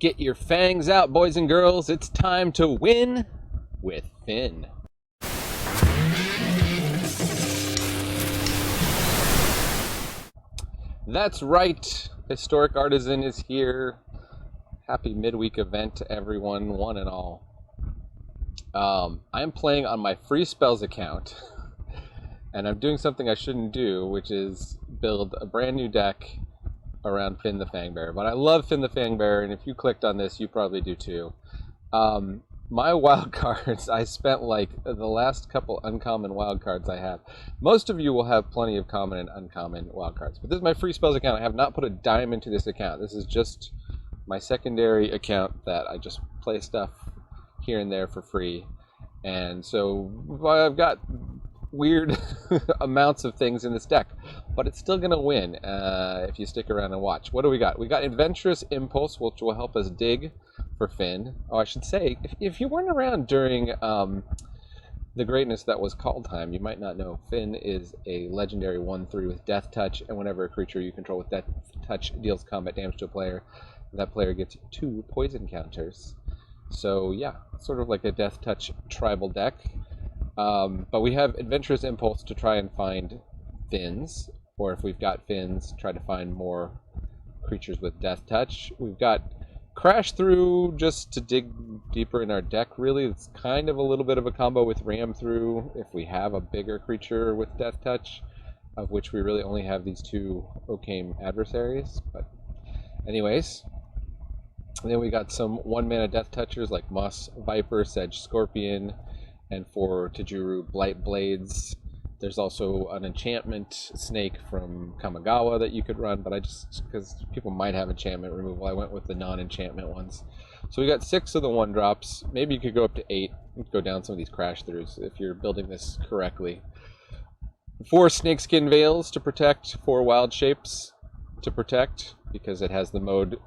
Get your fangs out, boys and girls. It's time to win with Fynn. That's right. Historic Artisan is here. Happy midweek event to everyone, one and all. I'm playing on my free spells account, and I'm doing something I shouldn't do, which is build a brand new deck around Fynn the Fangbearer. But I love Fynn the Fangbearer, and if you clicked on this, you probably do too. My wild cards, I spent like the last couple uncommon wild cards I have. Most of you will have plenty of common and uncommon wild cards, but this is my free spells account. I have not put a dime into this account. This is just my secondary account that I just play stuff here and there for free. And so I've got weird amounts of things in this deck, but it's still going to win if you stick around and watch. What do we got? We got Adventurous Impulse, which will help us dig for Fynn. Oh, I should say, if you weren't around during the greatness that was Call Time, you might not know Fynn is a legendary 1/3 with Death Touch, and whenever a creature you control with Death Touch deals combat damage to a player, that player gets 2 poison counters. So yeah, sort of like a Death Touch tribal deck. But we have Adventurous Impulse to try and find Fynns, or if we've got Fynns, try to find more creatures with Death Touch. We've got Crash Through just to dig deeper in our deck, really. It's kind of a little bit of a combo with Ram Through if we have a bigger creature with Death Touch, of which we really only have these 2 Okame adversaries. But anyways, and then we got some 1-mana Death Touchers like Moss Viper, Sedge Scorpion, and for Tajuru, Blight Blades. There's also an enchantment snake from Kamigawa that you could run, but I just, because people might have enchantment removal, I went with the non-enchantment ones. So we got 6 of the 1-drops. Maybe you could go up to 8, go down some of these Crash Throughs if you're building this correctly. 4 Snakeskin Veils to protect, 4 Wild Shapes to protect, because it has the mode,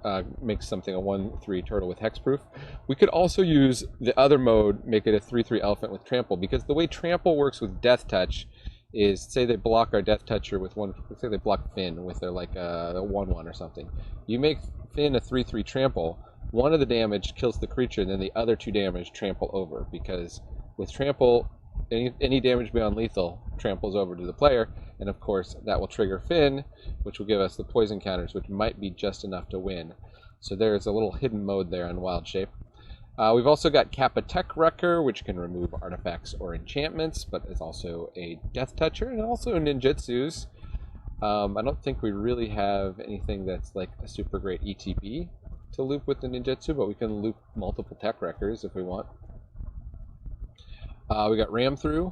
makes something a 1/3 turtle with hexproof. We could also use the other mode, make it a 3/3 elephant with trample, because the way trample works with Death Touch is, say they block our Death Toucher with one, say they block Fynn with their like a 1/1 or something. You make Fynn a 3/3 trample, 1 of the damage kills the creature, and then the other 2 damage trample over, because with trample, any damage beyond lethal tramples over to the player, and of course that will trigger Fynn, which will give us the poison counters, which might be just enough to win. So there's a little hidden mode there on Wild Shape. We've also got Kappa-Tech Wrecker, which can remove artifacts or enchantments, but is also a Death Toucher, and also ninjutsus. I don't think we really have anything that's like a super great ETB to loop with the ninjutsu, but we can loop multiple Tech Wreckers if we want. We got Ram Through,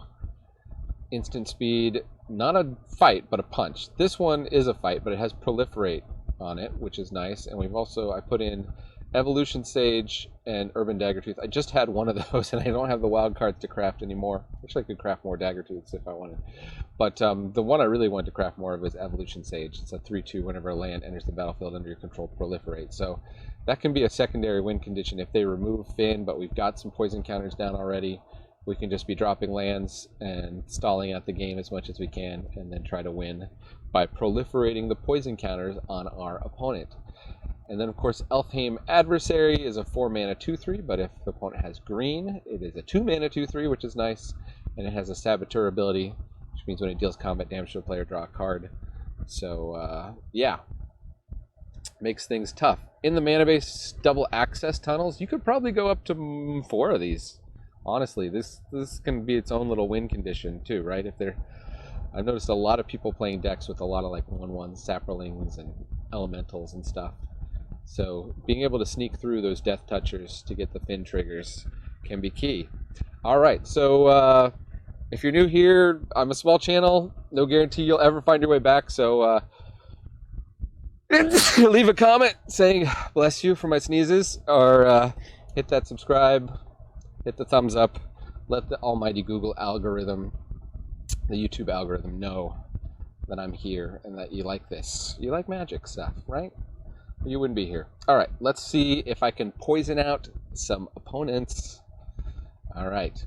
instant speed, not a fight, but a punch. This one is a fight, but it has Proliferate on it, which is nice. And we've also, I put in Evolution Sage and Urban Daggertooth. I just had one of those, and I don't have the wild cards to craft anymore. Wish I could craft more Daggertooths if I wanted. But the one I really wanted to craft more of is Evolution Sage. It's a 3/2 whenever a land enters the battlefield under your control, Proliferate. So that can be a secondary win condition if they remove Fynn, but we've got some poison counters down already. We can just be dropping lands and stalling out the game as much as we can, and then try to win by proliferating the poison counters on our opponent. And then, of course, Elfheim Adversary is a 4-mana 2/3, but if the opponent has green, it is a 2-mana 2/3, which is nice, and it has a Saboteur ability, which means when it deals combat damage to a player, draw a card. So, yeah, makes things tough. In the mana base double access tunnels, you could probably go up to 4 of these. Honestly, this can be its own little win condition too, right? If they're, I've noticed a lot of people playing decks with a lot of like 1/1 Saprolings and Elementals and stuff. So being able to sneak through those Death Touchers to get the Fynn triggers can be key. All right, so if you're new here, I'm a small channel. No guarantee you'll ever find your way back. So leave a comment saying bless you for my sneezes, or hit that subscribe. Hit the thumbs up. Let the almighty Google algorithm, the YouTube algorithm, know that I'm here and that you like this. You like magic stuff, right? You wouldn't be here. All right, let's see if I can poison out some opponents. All right.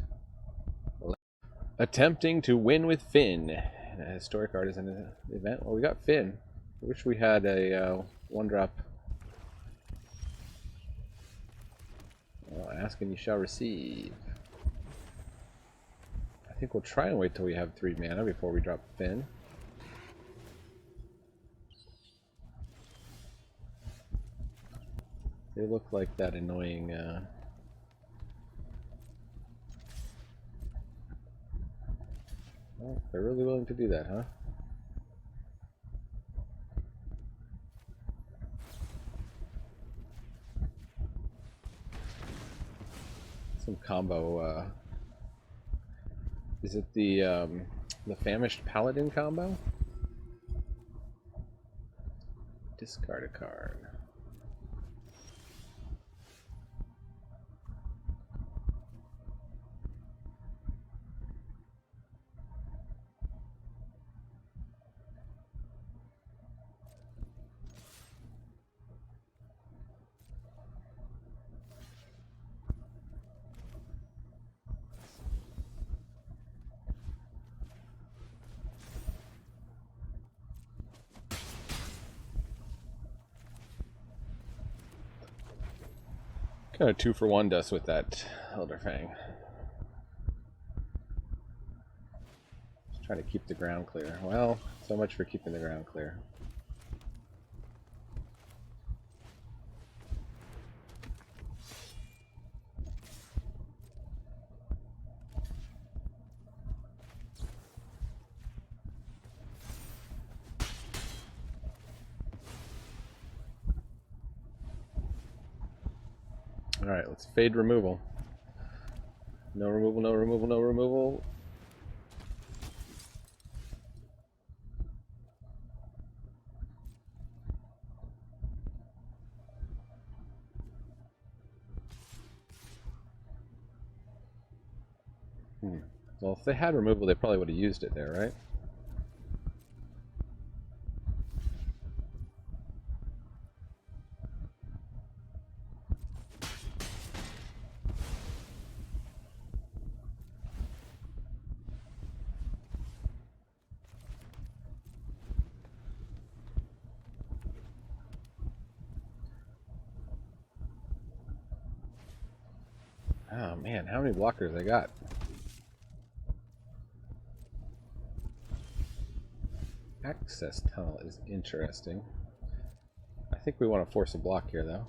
Attempting to win with Fynn. A Historic Artisan event. Well, we got Fynn. I wish we had a 1-drop Ask and you shall receive. I think we'll try and wait till we have 3 mana before we drop Fynn. They look like that annoying well, they're really willing to do that, huh? Some combo, is it the Famished Paladin combo? Discard a card. Kind of 2-for-1 dust with that Elder Fang. Just trying to keep the ground clear. Well, so much for keeping the ground clear. Alright, let's fade removal. No removal, no removal, no removal. Well, if they had removal, they probably would have used it there, right? Oh man, how many blockers I got? Access tunnel is interesting. I think we want to force a block here, though.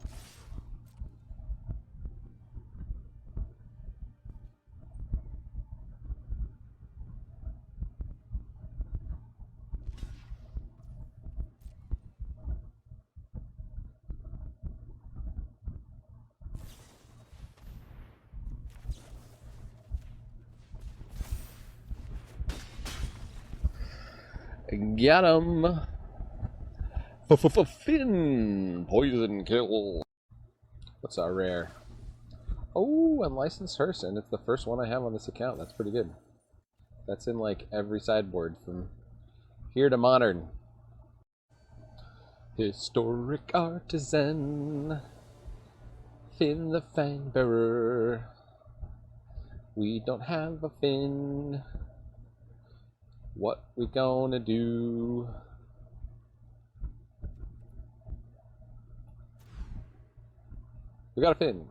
Got him! Fynn! Poison kill! What's our rare? Oh, Unlicensed Herson. It's the first one I have on this account. That's pretty good. That's in like every sideboard from here to modern. Historic Artisan Fynn the Fangbearer. We don't have a Fynn. What we gonna do? We got a Fynn.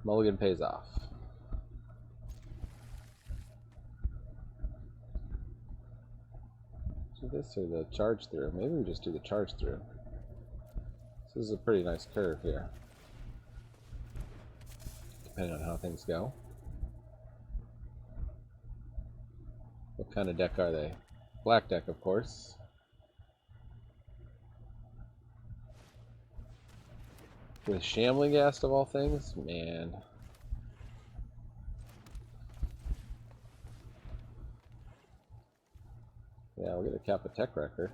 Mulligan pays off. Do this or the charge through? Maybe we just do the charge through. This is a pretty nice curve here, depending on how things go. What kind of deck are they? Black deck, of course. With Shamlingast of all things? Man. Yeah, we'll get a Kappa Tech record.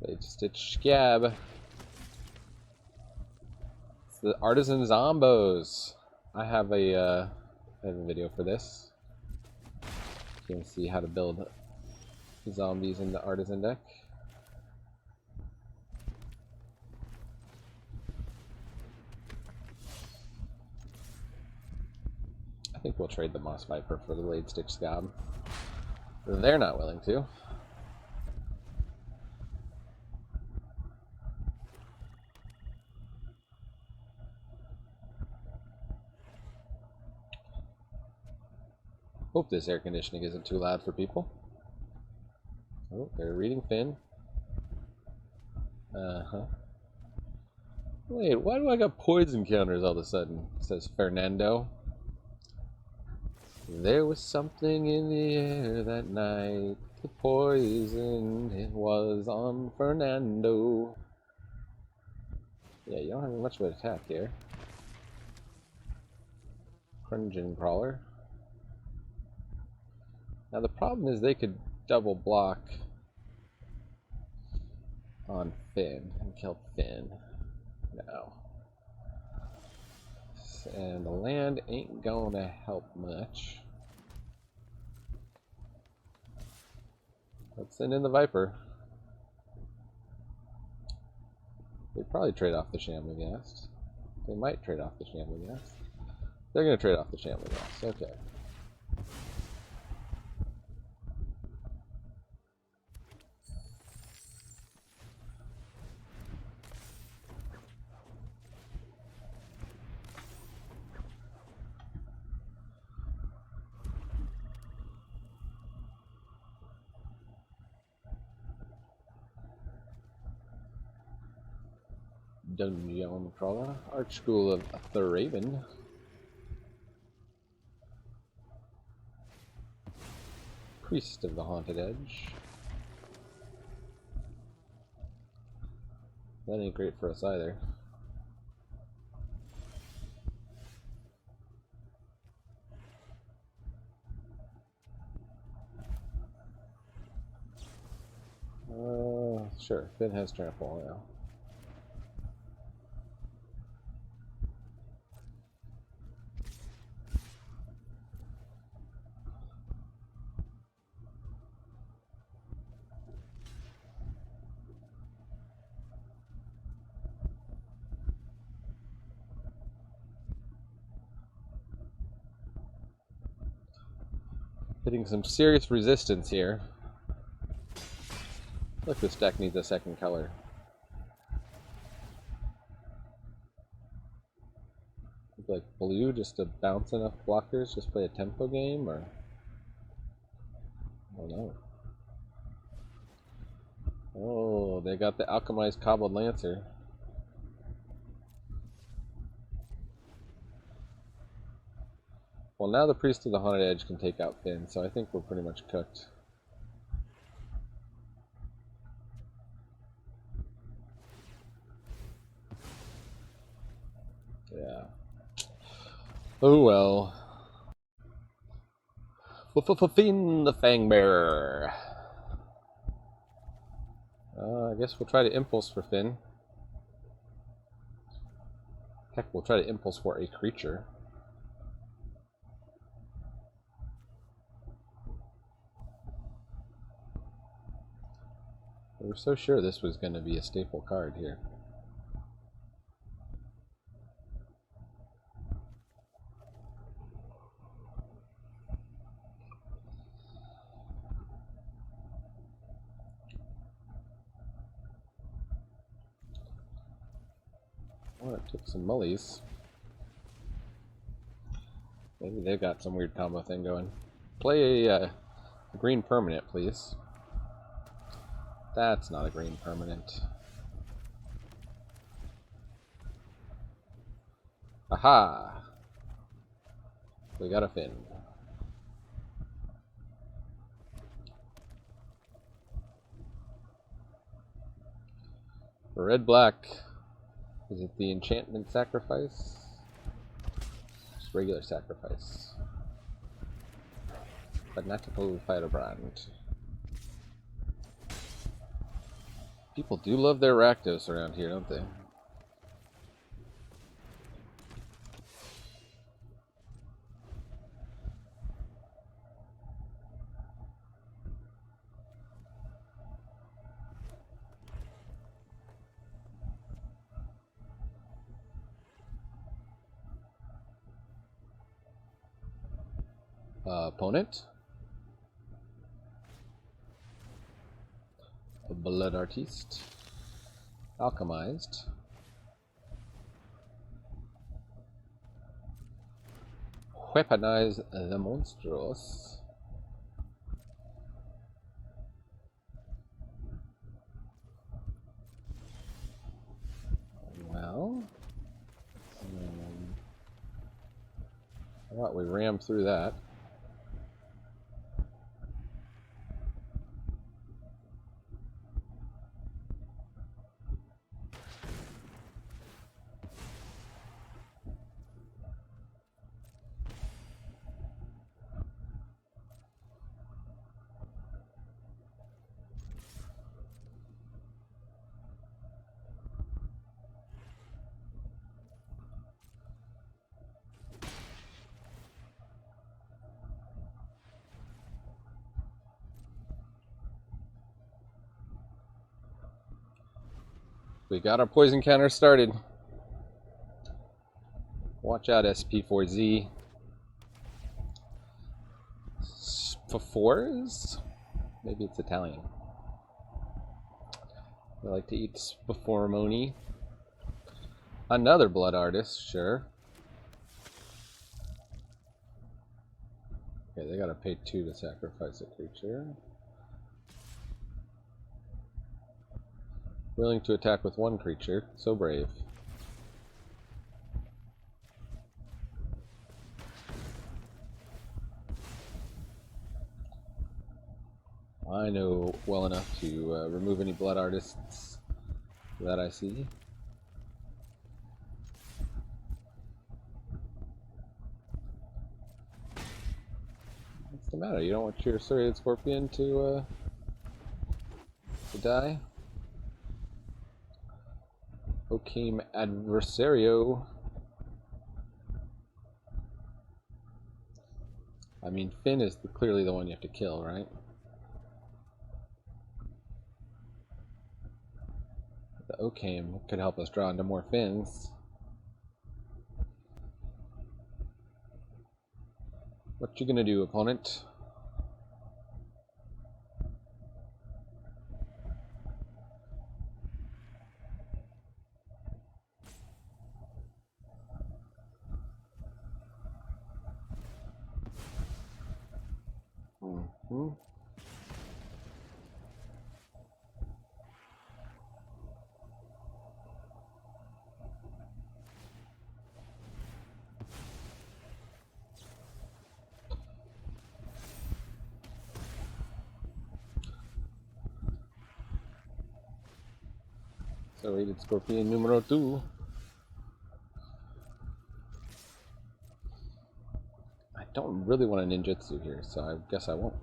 They just did Scab. It's the Artisan Zombos. I have a video for this. You can see how to build zombies in the Artisan deck. think we'll trade the Moss Viper for the Blade Stitch Scab. They're not willing to. Hope this air conditioning isn't too loud for people. Oh, they're reading Fynn. Uh-huh. Wait, why do I got poison counters all of a sudden? Says Fernando. There was something in the air that night. The poison, it was on Fernando. Yeah, you don't have much of an attack here. Crungeon Crawler. Now the problem is they could double block on Fynn and kill Fynn. No. And the land ain't gonna help much. Let's send in the Viper. They'd probably trade off the Shamligast. They might trade off the Shamligast. They're gonna trade off the Shamligast. Okay. Dungeon Crawler, Archschool of Thuraven. Priest of the Haunted Edge. That ain't great for us either. Sure, Fynn has trample now. Hitting some serious resistance here. Look, this deck needs a second color. Like blue just to bounce enough blockers, just play a tempo game, or I don't know. Oh, they got the alchemized cobbled lancer. Well, now the Priest of the Haunted Edge can take out Fynn, so I think we're pretty much cooked. Yeah. Oh well. Fynn the Fangbearer. I guess we'll try to impulse for Fynn. Heck, we'll try to impulse for a creature. We were so sure this was going to be a staple card here. Well, it took some mullies. Maybe they've got some weird combo thing going. Play a green permanent, please. That's not a green permanent. Aha! We got a Fynn. Red black. Is it the enchantment sacrifice? Just regular sacrifice. Fanatical Firebrand. People do love their Rakdos around here, don't they? Opponent. A Blood Artiste. Alchemized. Weaponize the Monstrous. Well, I thought we rammed through that. We got our poison counter started. Watch out, SP4Z. For fours? Maybe it's Italian. They like to eat spformoni. Another blood artist, sure. Okay, they gotta pay 2 to sacrifice a creature. Willing to attack with 1 creature, so brave. I know well enough to remove any blood artists that I see. What's the matter? You don't want your serrated scorpion to die? Okame Adversario. I mean, Fynn is clearly the one you have to kill, right? The Okame could help us draw into more Fynns. What you gonna do, opponent? Serrated Scorpion numero 2. I don't really want a ninjutsu here, so I guess I won't.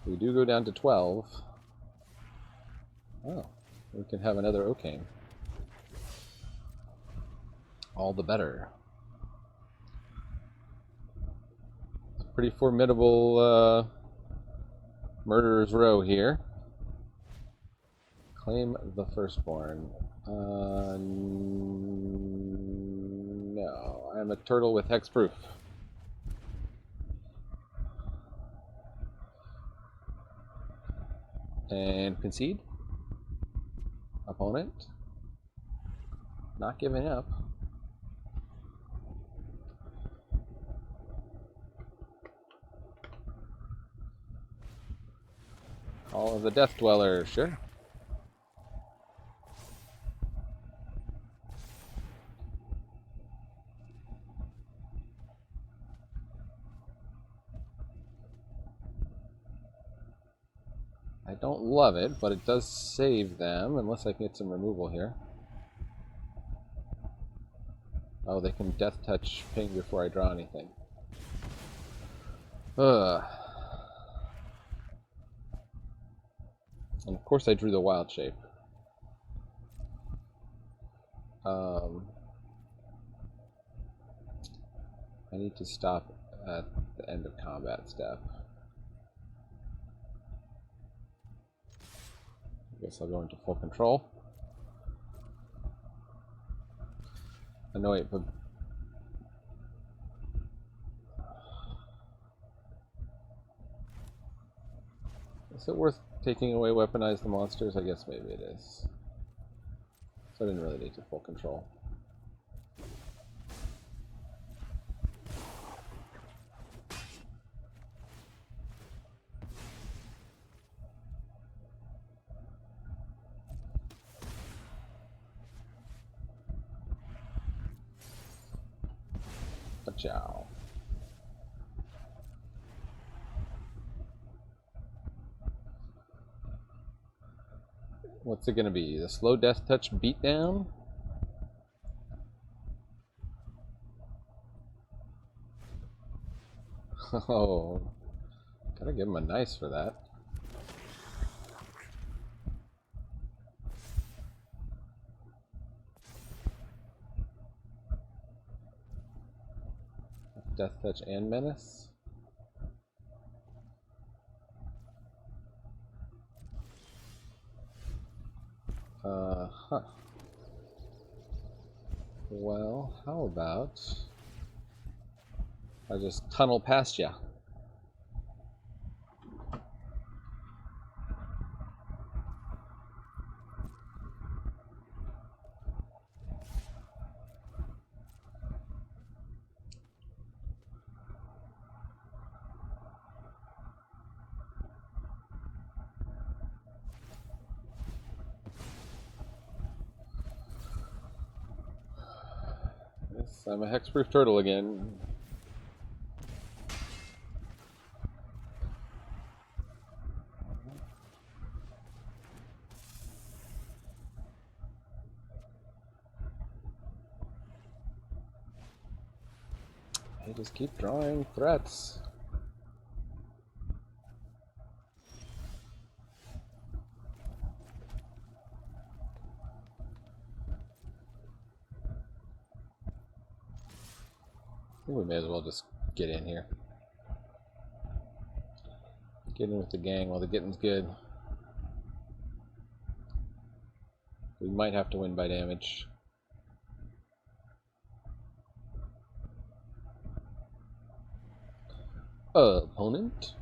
We do go down to 12. Oh, we can have another Okame. All the better. It's a pretty formidable Murderer's Row here. Claim the Firstborn. No, I'm a turtle with hexproof. And concede. Opponent. Not giving up. All of the Death Dweller, sure. I don't love it, but it does save them, unless I can get some removal here. Oh, they can Death Touch ping before I draw anything. Ugh. And of course I drew the Wild Shape. I need to stop at the end of combat step. Guess I'll go into full control. Oh, no, wait, but is it worth taking away weaponize the monsters? I guess maybe it is. So I didn't really need to full control. Ciao. What's it gonna be? The slow death touch beatdown? Oh, gotta give him a nice for that. Death touch and menace. Huh. Well, how about I just tunnel past ya? Yes, I'm a hexproof turtle again. I just keep drawing threats. I think we may as well just get in here. Get in with the gang while the getting's good. We might have to win by damage. Opponent.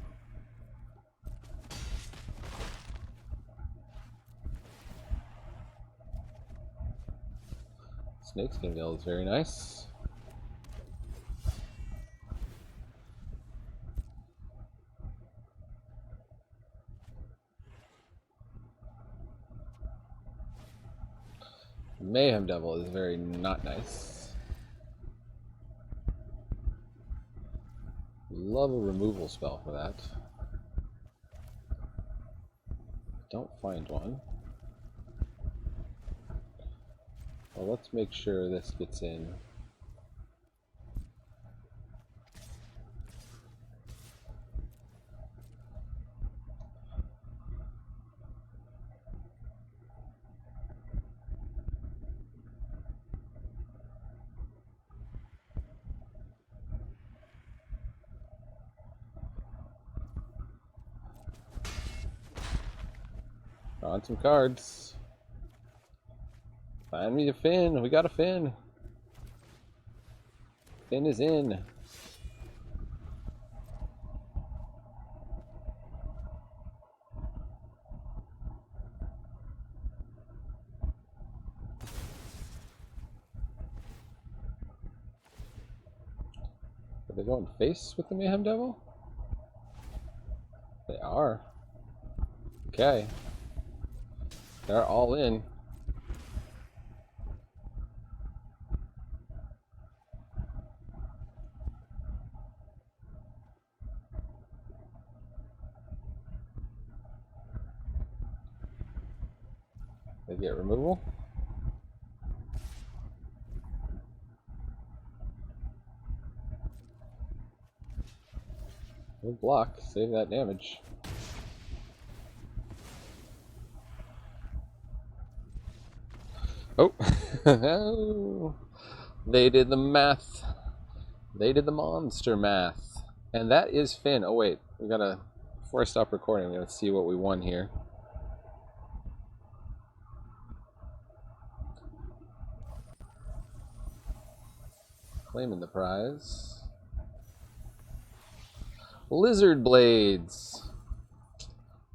Snakeskin Guild is very nice. Mayhem Devil is very not nice. Love a removal spell for that. Don't find one. Well, let's make sure this gets in. On some cards. Find me a Fynn. We got a Fynn. Fynn is in. Are they going face with the Mayhem Devil? They are. Okay. They're all in. They get removal. We'll block, save that damage. Oh, they did the math. They did the monster math. And that is Fynn. Oh wait, we gotta, before I stop recording, we gotta see what we won here. Claiming the prize. Lizard blades.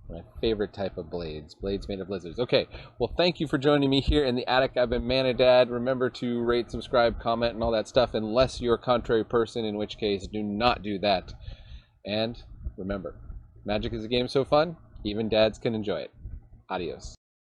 My favorite type of blades. Blades made of lizards. Okay, well, thank you for joining me here in the attic. I've been Manadad. Remember to rate, subscribe, comment, and all that stuff, unless you're a contrary person, in which case, do not do that. And remember, Magic is a game so fun, even dads can enjoy it. Adios.